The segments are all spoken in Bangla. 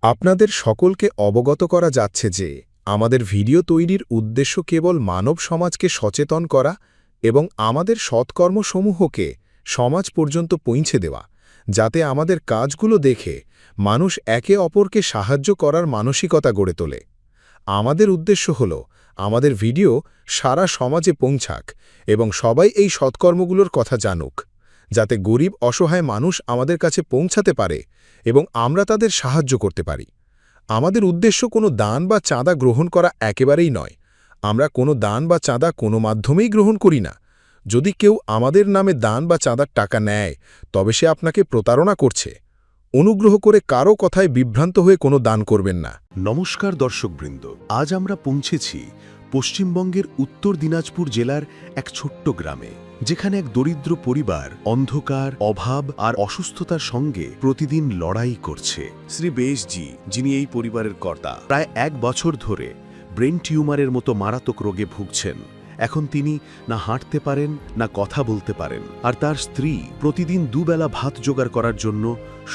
আপনাদের সকলকে অবগত করা যাচ্ছে যে আমাদের ভিডিও তৈরির উদ্দেশ্য কেবল মানব সমাজকে সচেতন করা এবং আমাদের সৎকর্মসমূহকে সমাজ পর্যন্ত পৌঁছে দেওয়া, যাতে আমাদের কাজগুলো দেখে মানুষ একে অপরকে সাহায্য করার মানসিকতা গড়ে তোলে। আমাদের উদ্দেশ্য হল আমাদের ভিডিও সারা সমাজে পৌঁছাক এবং সবাই এই সৎকর্মগুলোর কথা জানুক, যাতে গরিব অসহায় মানুষ আমাদের কাছে পৌঁছাতে পারে এবং আমরা তাদের সাহায্য করতে পারি। আমাদের উদ্দেশ্য কোনো দান বা চাঁদা গ্রহণ করা একেবারেই নয়। আমরা কোনো দান বা চাঁদা কোনো মাধ্যমেই গ্রহণ করি না। যদি কেউ আমাদের নামে দান বা চাঁদার টাকা নেয়, তবে সে আপনাকে প্রতারণা করছে। অনুগ্রহ করে কারও কথায় বিভ্রান্ত হয়ে কোনো দান করবেন না। নমস্কার দর্শকবৃন্দ, আজ আমরা পৌঁছেছি পশ্চিমবঙ্গের উত্তর দিনাজপুর জেলার এক ছোট্ট গ্রামে, যেখানে এক দরিদ্র পরিবার অন্ধকার, অভাব আর অসুস্থতার সঙ্গে প্রতিদিন লড়াই করছে। শ্রী বেশজি, যিনি এই পরিবারের কর্তা, প্রায় 1 বছর ধরে ব্রেন টিউমারের মতো মারাত্মক রোগে ভুগছেন। এখন তিনি না হাঁটতে পারেন, না কথা বলতে পারেন, আর তার স্ত্রী প্রতিদিন দুবেলা ভাত জোগাড় করার জন্য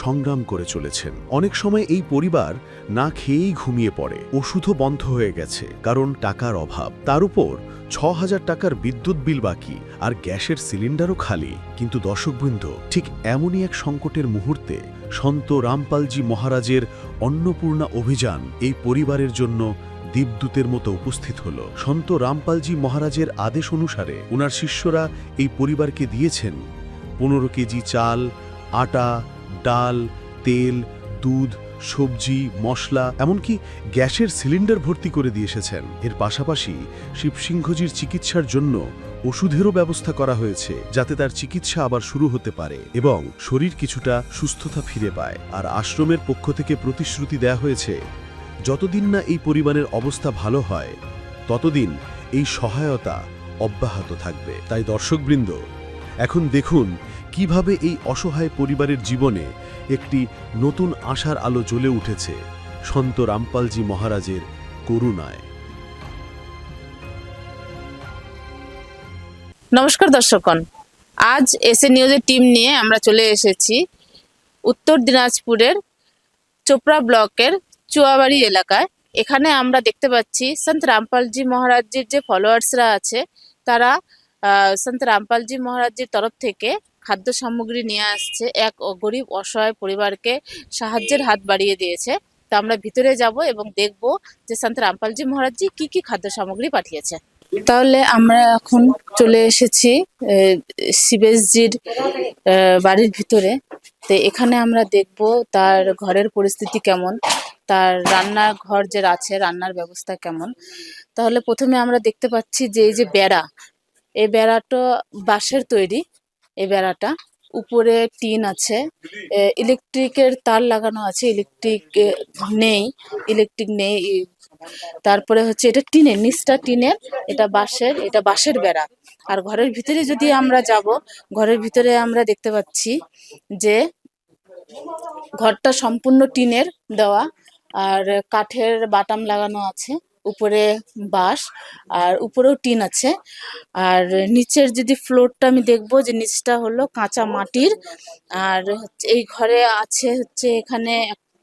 সংগ্রাম করে চলেছেন। অনেক সময় এই পরিবার না খেয়েই ঘুমিয়ে পড়ে। ওষুধও বন্ধ হয়ে গেছে, কারণ টাকার অভাব। তার উপর ৬,০০০ টাকার বিদ্যুৎ বিল বাকি, আর গ্যাসের সিলিন্ডারও খালি। কিন্তু দর্শকবৃন্দ, ঠিক এমনই এক সংকটের মুহূর্তে সন্ত রামপালজি মহারাজের অন্নপূর্ণা অভিযান এই পরিবারের জন্য দীপদূতের মতো উপস্থিত হল। সন্ত রামপালজি মহারাজের আদেশ অনুসারে ওনার শিষ্যরা এই পরিবারকে দিয়েছেন 15 কেজি চাল, আটা, ডাল, তেল, দুধ, সবজি, মশলা, এমনকি গ্যাসের সিলিন্ডার ভর্তি করে দিয়ে এসেছেন। এর পাশাপাশি শিবসিংহজির চিকিৎসার জন্য ওষুধেরও ব্যবস্থা করা হয়েছে, যাতে তার চিকিৎসা আবার শুরু হতে পারে এবং শরীর কিছুটা সুস্থতা ফিরে পায়। আর আশ্রমের পক্ষ থেকে প্রতিশ্রুতি দেয়া হয়েছে, যতদিন না এই পরিবারের অবস্থা ভালো হয়, ততদিন এই সহায়তা অব্যাহত থাকবে। তাই দর্শকবৃন্দ, এখন দেখুন কিভাবে এই অসহায় পরিবারের জীবনে একটি নতুন আশার আলো জ্বলে উঠেছে সন্ত রামপালজি মহারাজের করুণায়। নমস্কার দর্শকগণ, আজ এসএ নিউজের টিম নিয়ে আমরা চলে এসেছি উত্তর দিনাজপুরের চোপড়া ব্লকের চুয়াবাড়ি এলাকায়। এখানে আমরা দেখতে পাচ্ছি সন্ত রামপালজি মহারাজের যে ফলোয়ার্সরা আছে, তারা সন্ত রামপালজি মহারাজের তরফ থেকে খাদ্য সামগ্রী নিয়ে আসছে, এক গরিব অসহায় পরিবারকে সাহায্যের হাত বাড়িয়ে দিয়েছে। তো আমরা ভিতরে যাব এবং দেখব যে সন্ত রামপালজি মহারাজজি কি কি খাদ্য সামগ্রী পাঠিয়েছে। তাহলে আমরা এখন চলে এসেছি শিবেশজির বাড়ির ভিতরে। তো এখানে আমরা দেখব তার ঘরের পরিস্থিতি কেমন, তার রান্নার ঘর যে আছে, রান্নার ব্যবস্থা কেমন। তাহলে প্রথমে আমরা দেখতে পাচ্ছি যে এই যে বেড়া, এই বেড়াটা বাঁশের তৈরি। এই বেড়াটা উপরে টিন আছে, ইলেকট্রিকের তার লাগানো আছে। ইলেকট্রিক নেই। তারপরে হচ্ছে এটা টিনের, নিচটা টিনের, এটা বাঁশের বেড়া। আর ঘরের ভিতরে যদি আমরা যাব, ঘরের ভিতরে আমরা দেখতে পাচ্ছি যে ঘরটা সম্পূর্ণ টিনের দেওয়া, আর কাঠের বাটাম লাগানো আছে, উপরে বাঁশ, আর উপরেও টিন আছে। আর নিচের যদি ফ্লোরটা আমি দেখবো, যে নিচটা হলো কাঁচা মাটির। আর এই ঘরে আছে হচ্ছে এখানে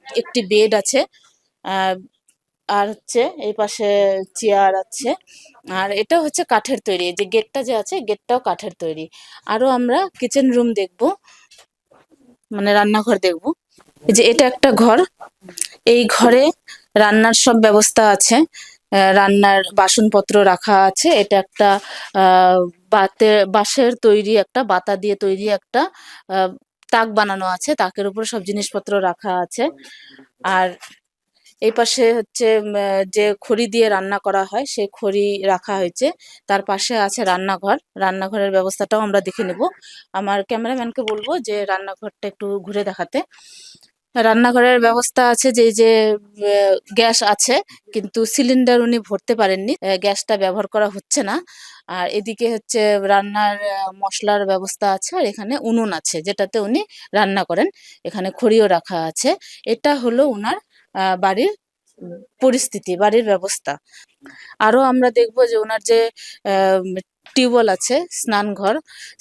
একটি বেড আছে, আর হচ্ছে এই পাশে চেয়ার আছে। আর এটা হচ্ছে কাঠের তৈরি। যে গেটটা যে আছে, গেটটাও কাঠের তৈরি। আরো আমরা কিচেন রুম দেখবো, মানে রান্নাঘর দেখবো। এই যে এটা একটা ঘর, এই ঘরে রান্নার সব ব্যবস্থা আছে, রান্নার বাসনপত্র রাখা আছে। এটা একটা বাঁশের তৈরি, একটা বাতা দিয়ে তৈরি একটা তাক বানানো আছে, তাকের উপরে সব জিনিসপত্র রাখা আছে। আর এই পাশে হচ্ছে যে খড়ি দিয়ে রান্না করা হয়, সেই খড়ি রাখা হয়েছে। তার পাশে আছে রান্নাঘর, রান্নাঘরের ব্যবস্থাটাও আমরা দেখে নেব। আমার ক্যামেরাম্যানকে বলবো যে রান্নাঘরটা একটু ঘুরে দেখাতে। রান্নাঘরের ব্যবস্থা আছে, যে গ্যাস আছে, কিন্তু সিলিন্ডার উনি ভরতে পারেননি, গ্যাসটা ব্যবহার করা হচ্ছে না। আর এদিকে হচ্ছে রান্নার মশলার ব্যবস্থা আছে, আর এখানে উনুন আছে যেটাতে উনি রান্না করেন। এখানে খড়িও রাখা আছে। এটা হলো উনার বাড়ির পরিস্থিতি, বাড়ির ব্যবস্থা। আরো আমরা দেখবো যে ওনার যে টিউবওয়েল আছে,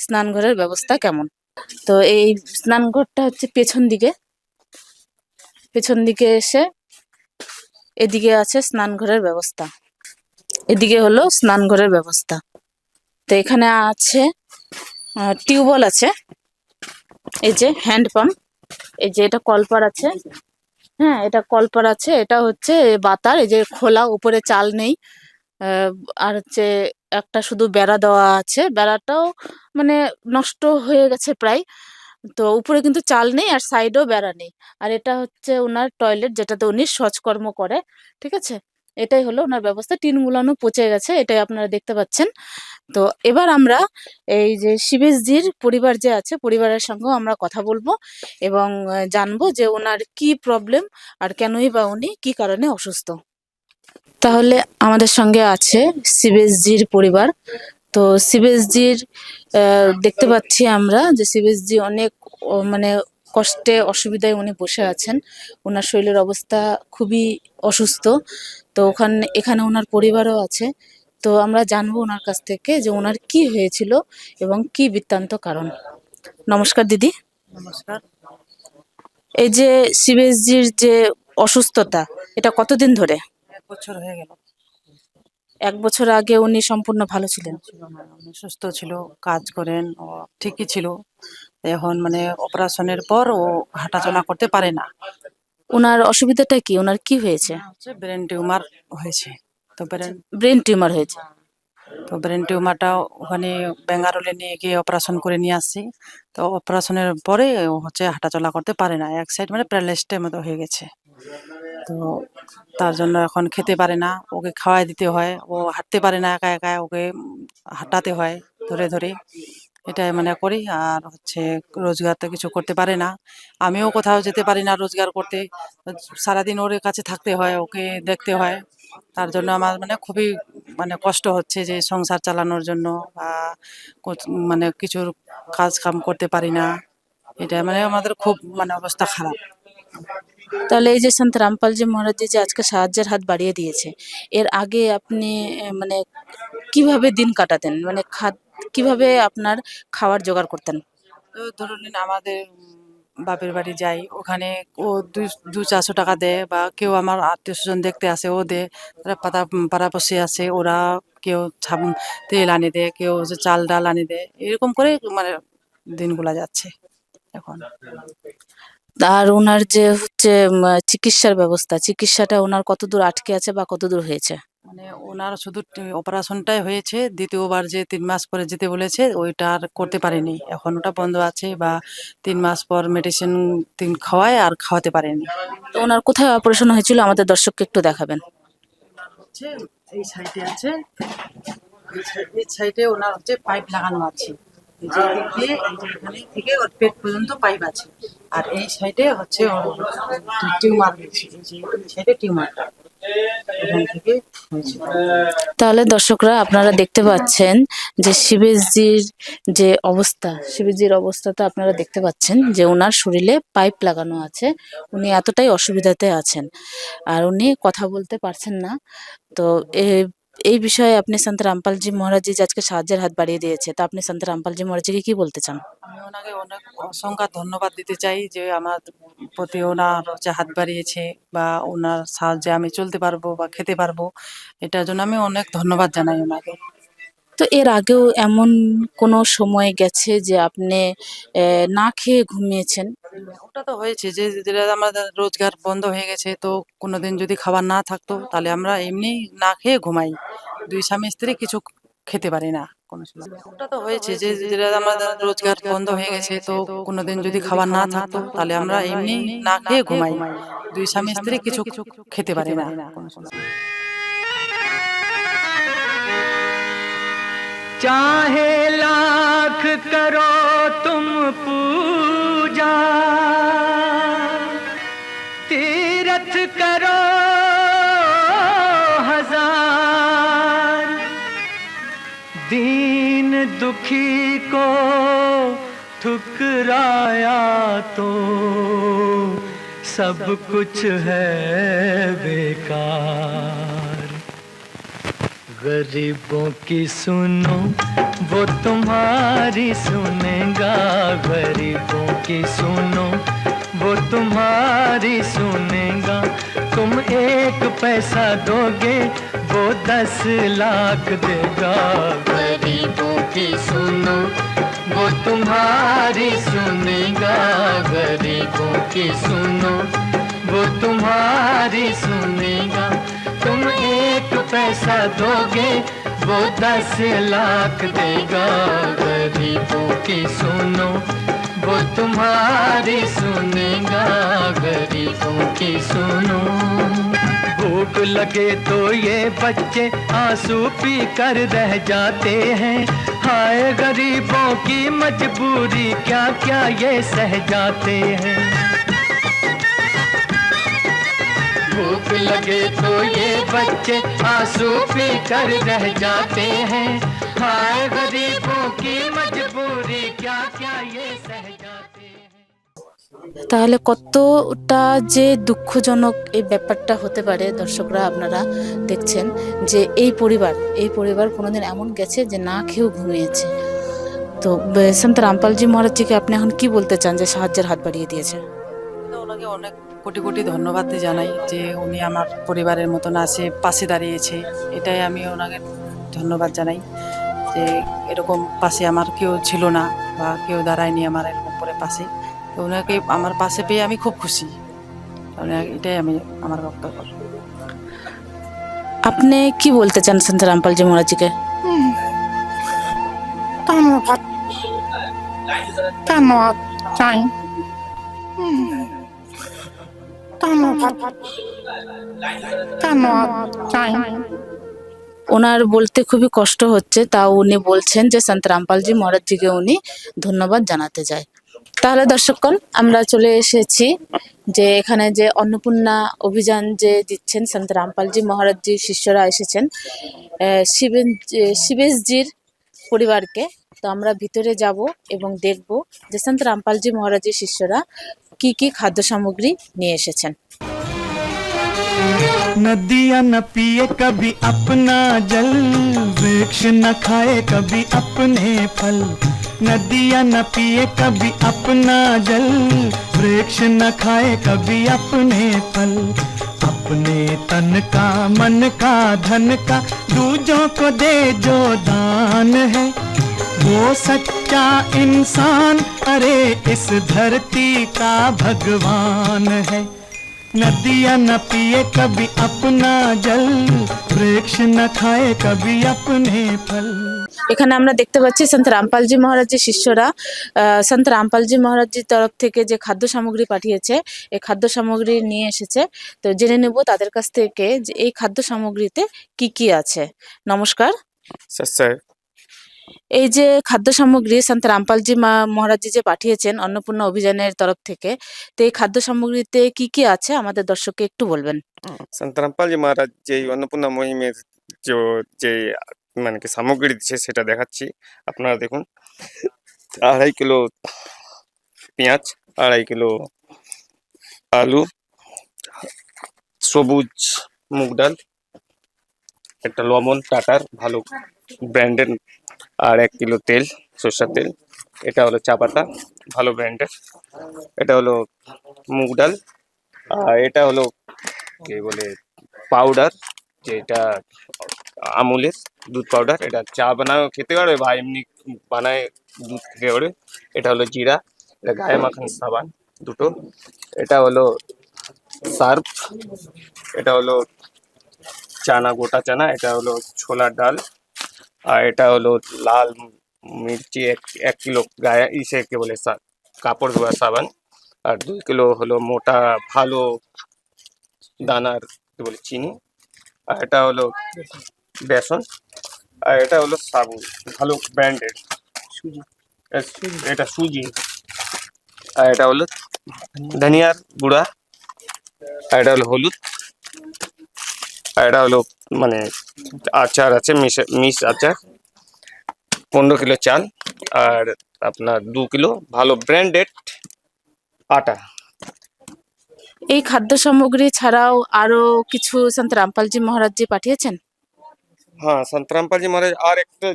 স্নানঘরের ব্যবস্থা কেমন। তো এই স্নানঘরটা হচ্ছে পেছন দিকে। পেছন দিকে এসে এদিকে আছে স্নানঘরের ব্যবস্থা, এদিকে হলো স্নানঘরের ব্যবস্থা। তো এখানে আছে টিউবওয়েল আছে, এই যে হ্যান্ড পাম্প, এই যে এটা কলপার আছে, হ্যাঁ এটা কলপার আছে, এটা হচ্ছে বাতার, এই যে খোলা, উপরে চাল নেই। আহ, আর হচ্ছে একটা শুধু বেড়া দেওয়া আছে, বেড়াটাও মানে নষ্ট হয়ে গেছে প্রায়। তো উপরে কিন্তু চাল নেই আর সাইডেও বেড়া নেই। আর এটা হচ্ছে ওনার টয়লেট, যেটাতে উনি শৌচকর্ম করে, ঠিক আছে। এটাই হলো ওনার ব্যবস্থা। টিনগুলানো পচে গেছে, এটাই আপনারা দেখতে পাচ্ছেন। তো এবার আমরা এই যে শিবেশজির পরিবার যে আছে, পরিবারের সঙ্গেও আমরা কথা বলবো এবং জানবো যে ওনার কি প্রবলেম আর কেনই বা উনি কি কারণে অসুস্থ। তাহলে আমাদের সঙ্গে আছে শিবেশজির পরিবার। তো শিবেশজির দেখতে পাচ্ছি আমরা যে শিবেশজি অনেক মানে কষ্টে অসুবিধায় উনি বসে আছেন, ওনার শরীরের অবস্থা খুবই অসুস্থ। তো এখানে ওনার পরিবারও আছে। তো আমরা জানবো ওনার কাছ থেকে যে ওনার কি হয়েছিল এবং কি বৃত্তান্ত কারণ। নমস্কার দিদি। নমস্কার। এই যে শিবেশজির যে অসুস্থতা, এটা কতদিন ধরে? 1 বছর হয়ে গেল। 1 বছর আগে উনি সম্পূর্ণ ভালো ছিলেন? ছিল না, উনি সুস্থ ছিল, কাজ করেন, ও ঠিকই ছিল। এখন মানে অপারেশনের পর ও হাঁটাচলা করতে পারে না। ওনার অসুবিধাটা কি, ওনার কি হয়েছে? হচ্ছে ব্রেন টিউমার হয়েছে। তো ব্রেন টিউমার হয়েছে। ব্রেন টিউমারটা ওখানে ব্যাঙ্গালোরে নিয়ে গিয়ে অপারেশন করে নিয়ে আসছি। তো অপারেশনের পরে ও হচ্ছে হাঁটাচলা করতে পারে না, এক সাইড মানে প্যারালাইসডের মতো হয়ে গেছে। তো তার জন্য এখন খেতে পারে না, ওকে খাওয়াই দিতে হয়, ও হাঁটতে পারে না একা একা, ওকে হাঁটাতে হয় ধরে ধরে। এটাই মানে করি। আর হচ্ছে রোজগার তো কিছু করতে পারে না, আমিও কোথাও যেতে পারি না রোজগার করতে। সারাদিন ওর কাছে থাকতে হয়, ওকে দেখতে হয়। তার জন্য আমার মানে খুবই মানে কষ্ট হচ্ছে যে সংসার চালানোর জন্য, বা মানে কিছুর কাজ কাম করতে পারি না। এটা মানে আমাদের খুব মানে অবস্থা খারাপ। তাহলে এই যে সন্ত রামপালজি মহারাজজি যে আজকে সাহায্যের হাত বাড়িয়ে দিয়েছে, এর আগে আপনি মানে কিভাবে দিন কাটাতেন, মানে কিভাবে আপনার খাওয়ার জোগাড় করতেন? তো ধরুন নিন, আমাদের বাপের বাড়ি যাই, ওখানে ও 200-400 টাকা দেয়, বা কেউ আমার আত্মীয় স্বজন দেখতে আসে ও দেয়। তারা পাড়াপড়শি আছে, ওরা কেউ তেল আনি দেয়, কেউ হচ্ছে চাল ডাল আনি দেয়, এরকম করে মানে দিনগুলা যাচ্ছে এখন। আর ওনার যে হচ্ছে চিকিৎসার ব্যবস্থা, চিকিৎসাটা ওনার কতদূর আটকে আছে বা কতদূর হয়েছে? মানে ওনার শুধু অপারেশনটাই হয়েছে, দ্বিতীয়বার যে 3 মাস পরে যেতে বলেছে ওইটা আর করতে পারেনি, এখন ওটা বন্ধ আছে। বা 3 মাস পর মেডিসিন খাওয়ায়, আর খাওয়াতে পারেনি। তো ওনার কোথায় অপারেশন হয়েছিল আমাদের দর্শককে একটু দেখাবেন? হচ্ছে এই সাইডে আছে, এই সাইডে ওনার হচ্ছে পাইপ লাগানো আছে। এই যে এদিক দিয়ে, এই যে এখানে থেকে ওর পেট পর্যন্ত পাইপ আছে। আর এই সাইডে হচ্ছে ওর টিউমার হয়েছে, এই যে এই সাইডে টিউমারটা এখান থেকে হয়েছে। তাহলে দর্শকরা আপনারা দেখতে পাচ্ছেন যে শিবেশজির অবস্থাটা আপনারা দেখতে পাচ্ছেন যে ওনার শরীরে পাইপ লাগানো আছে, উনি এতটাই অসুবিধাতে আছেন আর উনি কথা বলতে পারছেন না। তো এই বিষয়ে আপনি সন্ত রামপালজি মহারাজজি যে আজকে সাহায্যের হাত বাড়িয়ে দিয়েছে, তা আপনি সন্ত রামপালজি মহারাজজিকে কি বলতে চান? আমি ওনাকে অনেক অসংখ্য ধন্যবাদ দিতে চাই যে আমার প্রতি ওনার হচ্ছে হাত বাড়িয়েছে, বা ওনার সাহায্যে আমি চলতে পারবো বা খেতে পারবো। এটার জন্য আমি অনেক ধন্যবাদ জানাই ওনাকে। তো এর আগেও এমন কোনো সময় গেছে যে আপনি না খেয়ে ঘুমিয়েছেন? ওটা তো হয়েছে যে যেটা আমাদের রোজগার বন্ধ হয়ে গেছে, তো কোনোদিন যদি খাবার না থাকতো তাহলে আমরা এমনি না খেয়ে ঘুমাই। দুই স্বামী স্ত্রী কিছু খেতে পারি না কোনো সময়। ওটা তো হয়েছে যে যেটা আমাদের রোজগার বন্ধ হয়ে গেছে, তো কোনোদিন যদি খাবার না থাকতো তাহলে আমরা এমনি না খেয়ে ঘুমাই। দুই স্বামী স্ত্রী কিছু খেতে পারি না কোনো সময়। चाहे लाख करो तुम पूजा, तीरथ करो 1000, दीन दुखी को ठुकराया तो सब कुछ है बेकार। गरीबों की सुनो वो तुम्हारी सुनेगा, गरीबों की सुनो वो तुम्हारी सुनेगा। तुम 1 पैसा दोगे वो 10 लाख देगा। गरीबों की सुनो वो तुम्हारी सुनेगा। गरीबों की सुनो वो तुम्हारी सुनेगा। तुम 1 पैसा दोगे वो 10 लाख देगा। गरीबों की सुनो वो तुम्हारी सुनेगा। गरीबों की सुनो। भूख लगे तो ये बच्चे आंसू पी कर रह जाते हैं। हाय गरीबों की मजबूरी क्या क्या ये सह जाते हैं। भूख लगे तो ये बच्चे आंसू पी कर रह जाते हैं। हाय गरीबों की मजबूरी क्या क्या ये सह जाते हैं। তাহলে কতটা যে দুঃখজনক এই ব্যাপারটা হতে পারে, দর্শকরা আপনারা দেখছেন যে এই পরিবার কোনোদিন এমন গেছে যে না খেয়েও ঘুমিয়েছে। তো সন্ত রামপালজি মহারাজজিকে আপনি এখন কি বলতে চান যে সাহায্যের হাত বাড়িয়ে দিয়েছে? তো ওনাকে অনেক কোটি কোটি ধন্যবাদ জানাই যে উনি আমার পরিবারের মতন আছে, পাশে দাঁড়িয়েছে। এটাই আমি ওনাকে ধন্যবাদ জানাই যে এরকম পাশে আমার কেউ ছিল না বা কেউ দাঁড়ায়নি আমার এরকম করে পাশে। তো ওনাকে আমার পাশে পেয়ে আমি খুব খুশি। এটাই আমি আমার বক্তব্য। আপনি কি বলতে চান সন্ত রামপালজি মহারাজজিকে? ধন্যবাদ ধন্যবাদ চাই। ধন্যবাদ ধন্যবাদ চাই। ওনার বলতে খুবই কষ্ট হচ্ছে, তাও উনি বলছেন যে সন্ত রামপালজি মহারাজজিকে উনি ধন্যবাদ জানাতে যায়। তাহলে দর্শকগণ, আমরা চলে এসেছি যে এখানে যে অন্নপূর্ণা অভিযান যে দিচ্ছেন সন্ত রামপালজি মহারাজজির শিষ্যরা এসেছেন শিবেশজির পরিবারকে। তো আমরা ভিতরে যাব এবং দেখব যে সন্ত রামপালজি মহারাজজির শিষ্যরা কি কি খাদ্য সামগ্রী নিয়ে এসেছেন। नदियाँ न पिए कभी अपना जल, वृक्ष न खाए कभी अपने फल। नदियाँ न पिए कभी अपना जल, वृक्ष न खाए कभी अपने फल। अपने तन का मन का धन का दूजों को दे जो दान है, वो सच्चा इंसान अरे इस धरती का भगवान है। नदियाँ न पिए कभी अपना जल, वृक्ष न खाए कभी अपने फल। এখানে আমরা দেখতে পাচ্ছি সন্ত রামপালজি মহারাজজির শিষ্যরা সন্ত রামপালজি মহারাজজির তরফ থেকে যে খাদ্য সামগ্রী পাঠিয়েছে, এই খাদ্য সামগ্রী নিয়ে এসেছে। তো জেনে নেব তাদের কাছ থেকে যে এই খাদ্য সামগ্রীতে কি কি আছে। নমস্কার স্যার। এই যে খাদ্য সামগ্রী সন্ত রামপালজি মহারাজজি যে পাঠিয়েছেন অন্নপূর্ণা অভিযানের তরফ থেকে, তো এই খাদ্য সামগ্রীতে কি কি আছে আমাদের দর্শককে একটু বলবেন। সন্ত রামপালজি মহারাজ যে অন্নপূর্ণা মহিমের যে মানে কি সামগ্রী দিচ্ছে সেটা দেখাচ্ছি। আপনারা দেখুন, 2.5 কিলো পেঁয়াজ, 2.5 কিলো আলু, সবুজ মুগ ডাল, একটা লবণ টাটার ভালো ব্র্যান্ডের, আর 1 কিলো তেল, সরষের তেল। এটা হলো চা পাতা ভালো ব্র্যান্ডের। এটা হলো মুগ ডাল, আর এটা হলো কি বলে পাউডার, যেটা আমুলের দুধ পাউডার। এটা চা বানাও খেতে পারবে বা এমনি বানায় দুধ খেতে পারবে। এটা হলো জিরা, এটা গায়ে মাখান সাবান দুটো। এটা হলো সার্ফ, এটা হলো চানা, গোটা চানা। এটা হলো ছোলার ডাল, আর এটা হলো লাল মির্চি 1 কিলো গায়ে কে বলে কাপড় ধোয়া সাবান। আর 2 কিলো হলো মোটা ভালো দানার কি বলে চিনি। আর এটা হলো বেসন, আর এটা হলো সাবু ভালো ব্র্যান্ডেড সুজি, এটা সুজি। আর এটা হলো ধনিয়ার গুঁড়া, আর এটা হলো হলুদ, আর এটা হলো মানে আচার আছে, মিশ আচার। 15 কিলো চাল, আর আপনার 2 কিলো ভালো ব্র্যান্ডেড আটা। এই খাদ্য সামগ্রী ছাড়াও আরো কিছু সন্ত রামপালজি মহারাজজি পাঠিয়েছেন। হ্যাঁ, সন্ত রামপালজি মহারাজ আর একটা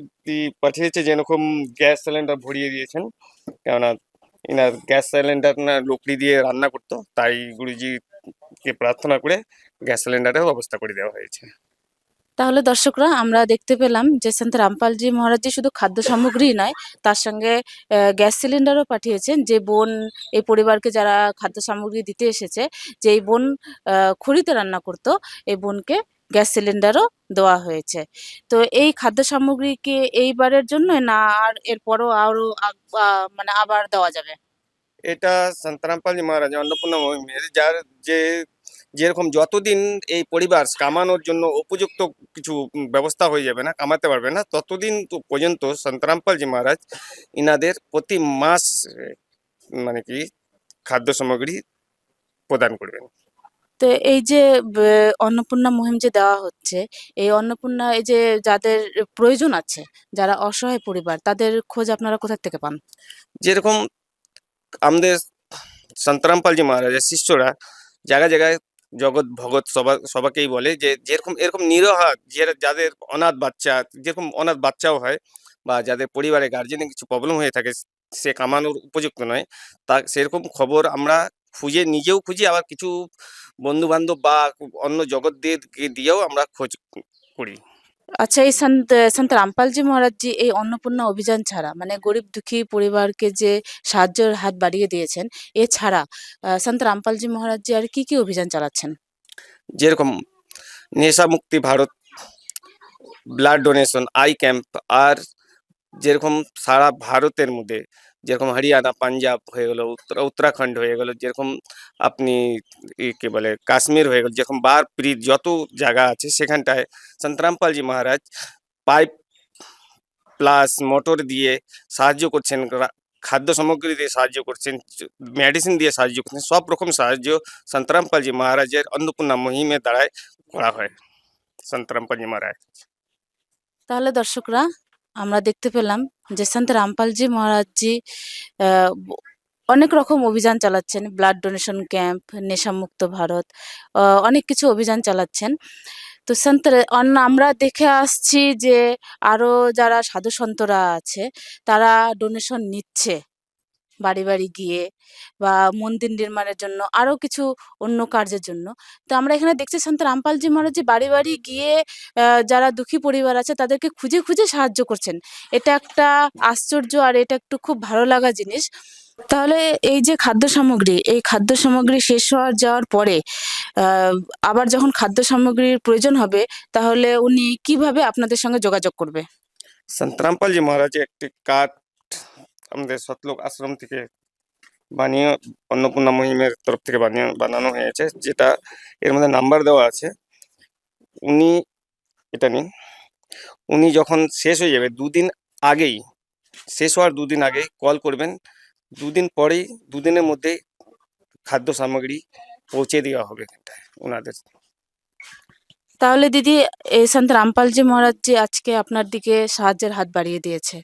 পাঠিয়েছে, যেরকম গ্যাস সিলিন্ডার ভরিয়ে দিয়েছেন। কেননা ইনার গ্যাস সিলিন্ডার না লকড়ি দিয়ে রান্না করতো, তাই গুরুজিকে প্রার্থনা করে গ্যাস সিলিন্ডারের ব্যবস্থা করে দেওয়া হয়েছে। তাহলে দর্শকরা আমরা দেখতে পেলাম যে সন্ত রামপালজি মহারাজজি শুধু খাদ্য সামগ্রী নয়, তার সঙ্গে গ্যাস সিলিন্ডারও পাঠিয়েছেন। যে বোন এই পরিবারকে যারা খাদ্য সামগ্রী দিতে এসেছে, যে এই বোন খড়িতে রান্না করতো, এই বোনকে গ্যাস সিলিন্ডারও দেওয়া হয়েছে। তো এই খাদ্য সামগ্রী কি এইবারের জন্য, না আর এরপরও আরো মানে আবার দেওয়া যাবে? এটা সন্তরামপালজি মহারাজ অন্নপূর্ণা মহিমের যার যে যেরকম যতদিন এই পরিবার কামানোর জন্য উপযুক্ত কিছু ব্যবস্থা হয়ে যাবে না, কামাতে পারবে না, ততদিন তো পর্যন্ত সন্তরামপালজি মহারাজ ইনাদের প্রতি মাস মানে কি খাদ্য সামগ্রী প্রদান করবেন। তো এই যে অন্নপূর্ণা মুহিম যে দেওয়া হচ্ছে, এই অন্নপূর্ণা এই যে যাদের প্রয়োজন আছে, যারা অসহায় পরিবার, তাদের খোঁজ আপনারা কোথা থেকে পান? যেরকম আমাদের সন্তরামপালজি মহারাজের শিষ্যরা জায়গায় জায়গায় জগৎ ভগৎ সবাকেই বলে যে যেরকম এরকম নিরহা যাদের অনাথ বাচ্চা, যেরকম অনাথ বাচ্চাও হয় বা যাদের পরিবারে গার্জেনের কিছু প্রবলেম হয়ে থাকে, সে কামানোর উপযুক্ত নয়, তা সেরকম খবর আমরা নিজেও খুঁজি, আবার কিছু বন্ধু বান্ধব বা অন্য জগৎ দিয়েও আমরা খোঁজ করি। আচ্ছা, এই সন্ত রামপালজি মহারাজজি এই অন্নপূর্ণা অভিযান ছাড়া, মানে গরিব দুঃখী পরিবারকে যে সাহায্যের হাত বাড়িয়ে দিয়েছেন, এছাড়া সন্ত রামপালজি মহারাজজি আর কি কি অভিযান চালাচ্ছেন? যেরকম নেশা মুক্তি ভারত, ব্লাড ডোনেশন, আই ক্যাম্প, আর যেরকম সারা ভারতের মধ্যে যেরকম হরিয়ানা, পাঞ্জাব হয়ে গেল, উত্তরাখণ্ড হয়ে গেল, যেরকম আপনি কি বলে কাশ্মীর হয়ে গেল, যেরকম বার প্রীত যত জায়গা আছে সেখানটায় সন্তরামপালজি মহারাজ পাইপ প্লাস মোটর দিয়ে সাহায্য করছেন, খাদ্য সামগ্রী দিয়ে সাহায্য করছেন, মেডিসিন দিয়ে সাহায্য করছেন, সব রকম সাহায্য সন্তরামপালজি মহারাজের অন্নপূর্ণা মহিমের দ্বারাই করা হয়। সন্তরামপালজি মহারাজ। তাহলে দর্শকরা আমরা দেখতে পেলাম যে সন্ত রামপালজি মহারাজজি আহ, ব- অনেক রকম অভিযান চালাচ্ছেন, ব্লাড ডোনেশন ক্যাম্প, নেশামুক্ত ভারত, অনেক কিছু অভিযান চালাচ্ছেন। তো সন্ত আমরা দেখে আসছি যে আরো যারা সাধু সন্তরা আছে, তারা ডোনেশন নিচ্ছে বাড়ি বাড়ি গিয়ে, বা মন্দির নির্মাণের জন্য, আরো কিছু অন্য কার্যের জন্য। তো আমরা এখানে দেখছি সন্ত রামপালজি মহারাজ যে বাড়ি বাড়ি গিয়ে যারা দুঃখী পরিবার আছে তাদেরকে খুঁজে খুঁজে সাহায্য করছেন। এটা একটা আশ্চর্য, আর এটা একটু খুব ভালো লাগা জিনিস। তাহলে এই যে খাদ্য সামগ্রী, এই খাদ্য সামগ্রী শেষ যাওয়ার পরে আহ, আবার যখন খাদ্য সামগ্রীর প্রয়োজন হবে, তাহলে উনি কিভাবে আপনাদের সঙ্গে যোগাযোগ করবে? সন্তরামপালজি মহারাজ একটি কাঠ আমাদের সতলোক আশ্রম থেকে বানিয়ে অন্নপূর্ণা মহিমের তরফ থেকে বানানো হয়েছে, যেটা এর মধ্যে নাম্বার দেওয়া আছে। উনি এটা নিন, উনি যখন শেষ হয়ে যাবে দুদিন আগেই, শেষ হওয়ার দুদিন আগেই কল করবেন, দুদিন পরেই দুদিনের মধ্যে খাদ্য সামগ্রী পৌঁছে দেওয়া হবে এখানটায় ওনাদের। তাহলে দিদি, এই সন্ত রামপালজি মহারাজ যে আজকে আপনার দিকে সাহায্যের হাত বাড়িয়ে দিয়েছে,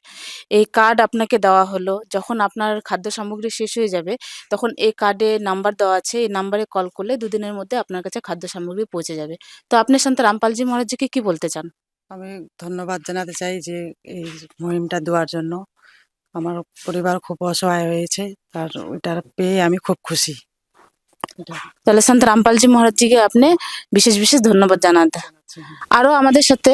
এই কার্ড আপনাকে দেওয়া হলো, যখন আপনার খাদ্য সামগ্রী শেষ হয়ে যাবে, তখন এই কার্ডে নাম্বার দেওয়া আছে, এই নাম্বারে কল করলে দুদিনের মধ্যে আপনার কাছে খাদ্য সামগ্রী পৌঁছে যাবে। তো আপনি সন্ত রামপালজি মহারাজজিকে কি বলতে চান? আমি ধন্যবাদ জানাতে চাই যে এই মুহিমটা দেওয়ার জন্য। আমার পরিবার খুব অসহায় হয়েছে, তার ওইটা পেয়ে আমি খুব খুশি। এটা তাহলে সন্ত রামপালজি মহারাজজিকে আপনি বিশেষ বিশেষ ধন্যবাদ জানাতে। জানাচ্ছি। আরো আমাদের সাথে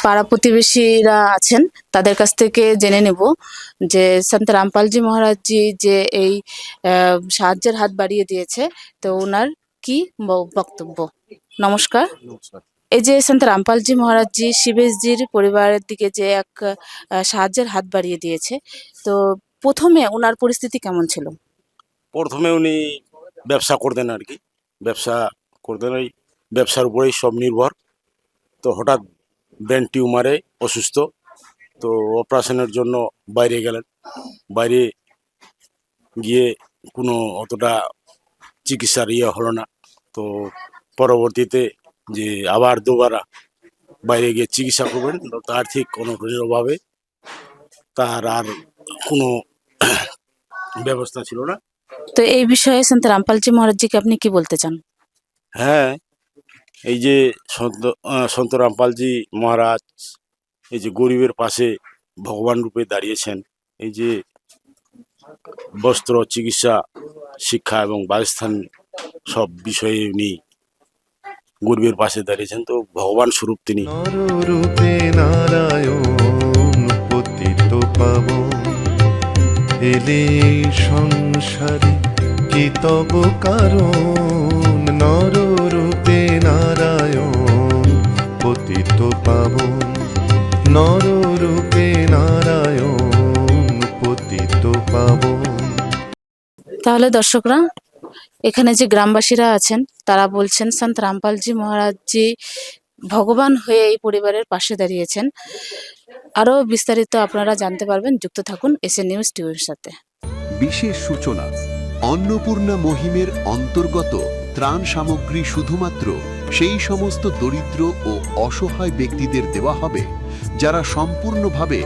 পাড়া প্রতিবেশীরা আছেন, তাদের কাছ থেকে জেনে নেব যে সন্ত রামপালজি মহারাজজি যে এই সাহায্যের হাত বাড়িয়ে দিয়েছে, তো ওনার কি বক্তব্য। নমস্কার। এই যে সন্ত রামপালজি মহারাজজি শিবেশজির পরিবারের দিকে যে এক সাহায্যের হাত বাড়িয়ে দিয়েছে, তো প্রথমে ওনার পরিস্থিতি কেমন ছিল? প্রথমে উনি ব্যবসা করতেন আর কি, ব্যবসা করতেন, ওই ব্যবসার উপরেই সব নির্ভর। তো হঠাৎ ব্রেন টিউমারে অসুস্থ, তো অপারেশনের জন্য বাইরে গেলেন। বাইরে গিয়ে কোনো অতটা চিকিৎসার হলো না। তো পরবর্তীতে যে আবার দুবারা বাইরে গিয়ে চিকিৎসা করবেন, তো আর্থিক অনটনের অভাবে তার আর কোনো ব্যবস্থা ছিল না। তো এই বিষয়ে সন্ত রামপালজি মহারাজজিকে আপনি কি বলতে চান? হ্যাঁ, এই যে সন্ত রামপালজি মহারাজ এই যে গরিবের পাশে ভগবান রূপে দাঁড়িয়েছেন, এই যে বস্ত্র, চিকিৎসা, শিক্ষা এবং বাসস্থান সব বিষয়ে উনি গরিবের পাশে দাঁড়িয়েছেন। তো ভগবান স্বরূপ তিনি। নররূপে নারায়ণ পতিত পাবন, এলে সংসারে কি তব কারণ? নররূপে নারায়ণ পতিত পাবন, নররূপে নারায়ণ পতিত পাবন। তাহলে দর্শকরা, এখানে যে গ্রামবাসীরা আছেন তারা বলছেন সন্ত রামপালজি মহারাজজি ভগবান হয়ে এই পরিবারের পাশে দাঁড়িয়েছেন। আরও বিস্তারিত আপনারা জানতে পারবেন, যুক্ত থাকুন এসএ নিউজ টিভির সাথে। বিশেষ সূচনা, অন্নপূর্ণা মহিমের অন্তর্গত ত্রাণ সামগ্রী শুধুমাত্র সেই সমস্ত দরিদ্র ও অসহায় ব্যক্তিদের দেওয়া হবে যারা সম্পূর্ণভাবে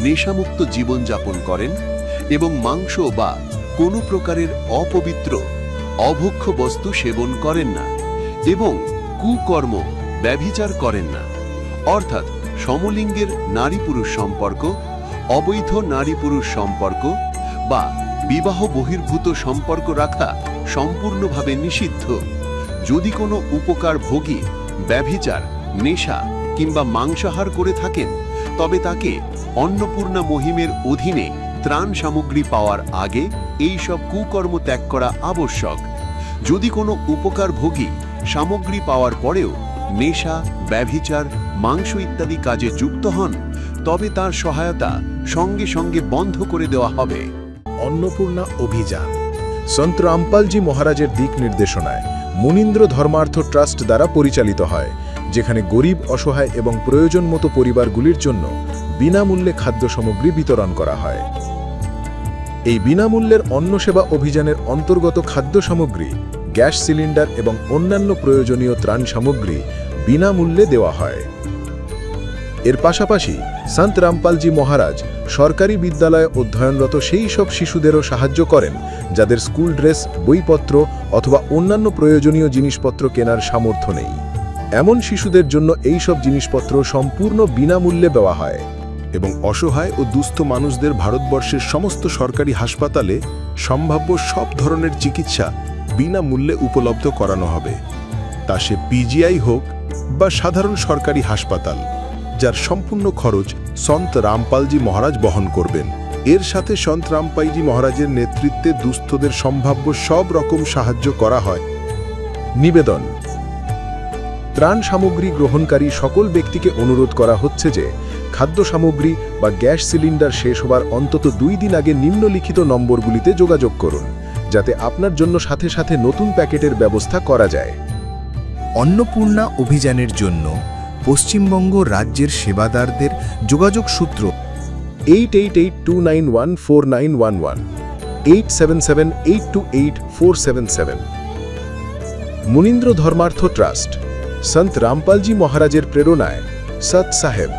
নেশামুক্ত জীবনযাপন করেন এবং মাংস বা কোনো প্রকারের অপবিত্র অভক্ষ বস্তু সেবন করেন না এবং কুকর্ম ব্যভিচার করেন না, অর্থাৎ সমলিঙ্গের নারী পুরুষ সম্পর্ক, অবৈধ নারী পুরুষ সম্পর্ক বা বিবাহ বহির্ভূত সম্পর্ক রাখা সম্পূর্ণভাবে নিষিদ্ধ। যদি কোনো উপকার ভোগী ব্যভিচার, নেশা কিংবা মাংসাহার করে থাকেন তবে তাকে অন্নপূর্ণা মহিমের অধীনে ত্রাণ সামগ্রী পাওয়ার আগে এই সব কুকর্ম ত্যাগ করা আবশ্যক। যদি কোনো উপকার ভোগী সামগ্রী পাওয়ার পরেও নেশা, ব্যভিচার, মাংস ইত্যাদি কাজে যুক্ত হন তবে তার সহায়তা সঙ্গে সঙ্গে বন্ধ করে দেওয়া হবে। অন্নপূর্ণা অভিযান সন্ত রামপালজি মহারাজের দিক নির্দেশনায় মুনীন্দ্র ধর্মার্থ ট্রাস্ট দ্বারা পরিচালিত হয়, যেখানে গরিব, অসহায় এবং প্রয়োজন মতো পরিবারগুলির জন্য বিনামূল্যে খাদ্য সামগ্রী বিতরণ করা হয়। এই বিনামূল্যের অন্ন সেবা অভিযানের অন্তর্গত খাদ্য সামগ্রী, গ্যাস সিলিন্ডার এবং অন্যান্য প্রয়োজনীয় ত্রাণ সামগ্রী বিনামূল্যে দেওয়া হয়। এর পাশাপাশি সন্ত রামপালজি মহারাজ সরকারি বিদ্যালয়ে অধ্যয়নরত সেই সব শিশুদেরও সাহায্য করেন যাদের স্কুল ড্রেস, বইপত্র অথবা অন্যান্য প্রয়োজনীয় জিনিসপত্র কেনার সামর্থ্য নেই। এমন শিশুদের জন্য এই সব জিনিসপত্র সম্পূর্ণ বিনামূল্যে দেওয়া হয় এবং অসহায় ও দুস্থ মানুষদের ভারতবর্ষের সমস্ত সরকারি হাসপাতালে সম্ভাব্য সব ধরনের চিকিৎসা বিনামূল্যে উপলব্ধ করানো হবে, তা সে পিজিআই হোক বা সাধারণ সরকারি হাসপাতাল, যার সম্পূর্ণ খরচ সন্ত রামপালজি মহারাজ বহন করবেন। এর সাথে সন্ত রামপালজি মহারাজের নেতৃত্বে দুস্থদের সম্ভাব্য সব রকম সাহায্য করা হয়। নিবেদন: ত্রাণ সামগ্রী গ্রহণকারী সকল ব্যক্তিকে অনুরোধ করা হচ্ছে যে খাদ্য সামগ্রী বা গ্যাস সিলিন্ডার শেষ হবার অন্তত 2 দিন আগে নিম্নলিখিত নম্বরগুলিতে যোগাযোগ করুন, যাতে আপনার জন্য সাথে সাথে নতুন প্যাকেটের ব্যবস্থা করা যায়। অন্নপূর্ণা অভিযানের জন্য পশ্চিমবঙ্গ রাজ্যের সেবাদারদের যোগাযোগ সূত্র 8882914911, 8778284777। মুনীন্দ্র ধর্মার্থ ট্রাস্ট সন্ত রামপালজি মহারাজের প্রেরণায় সৎ সাহেব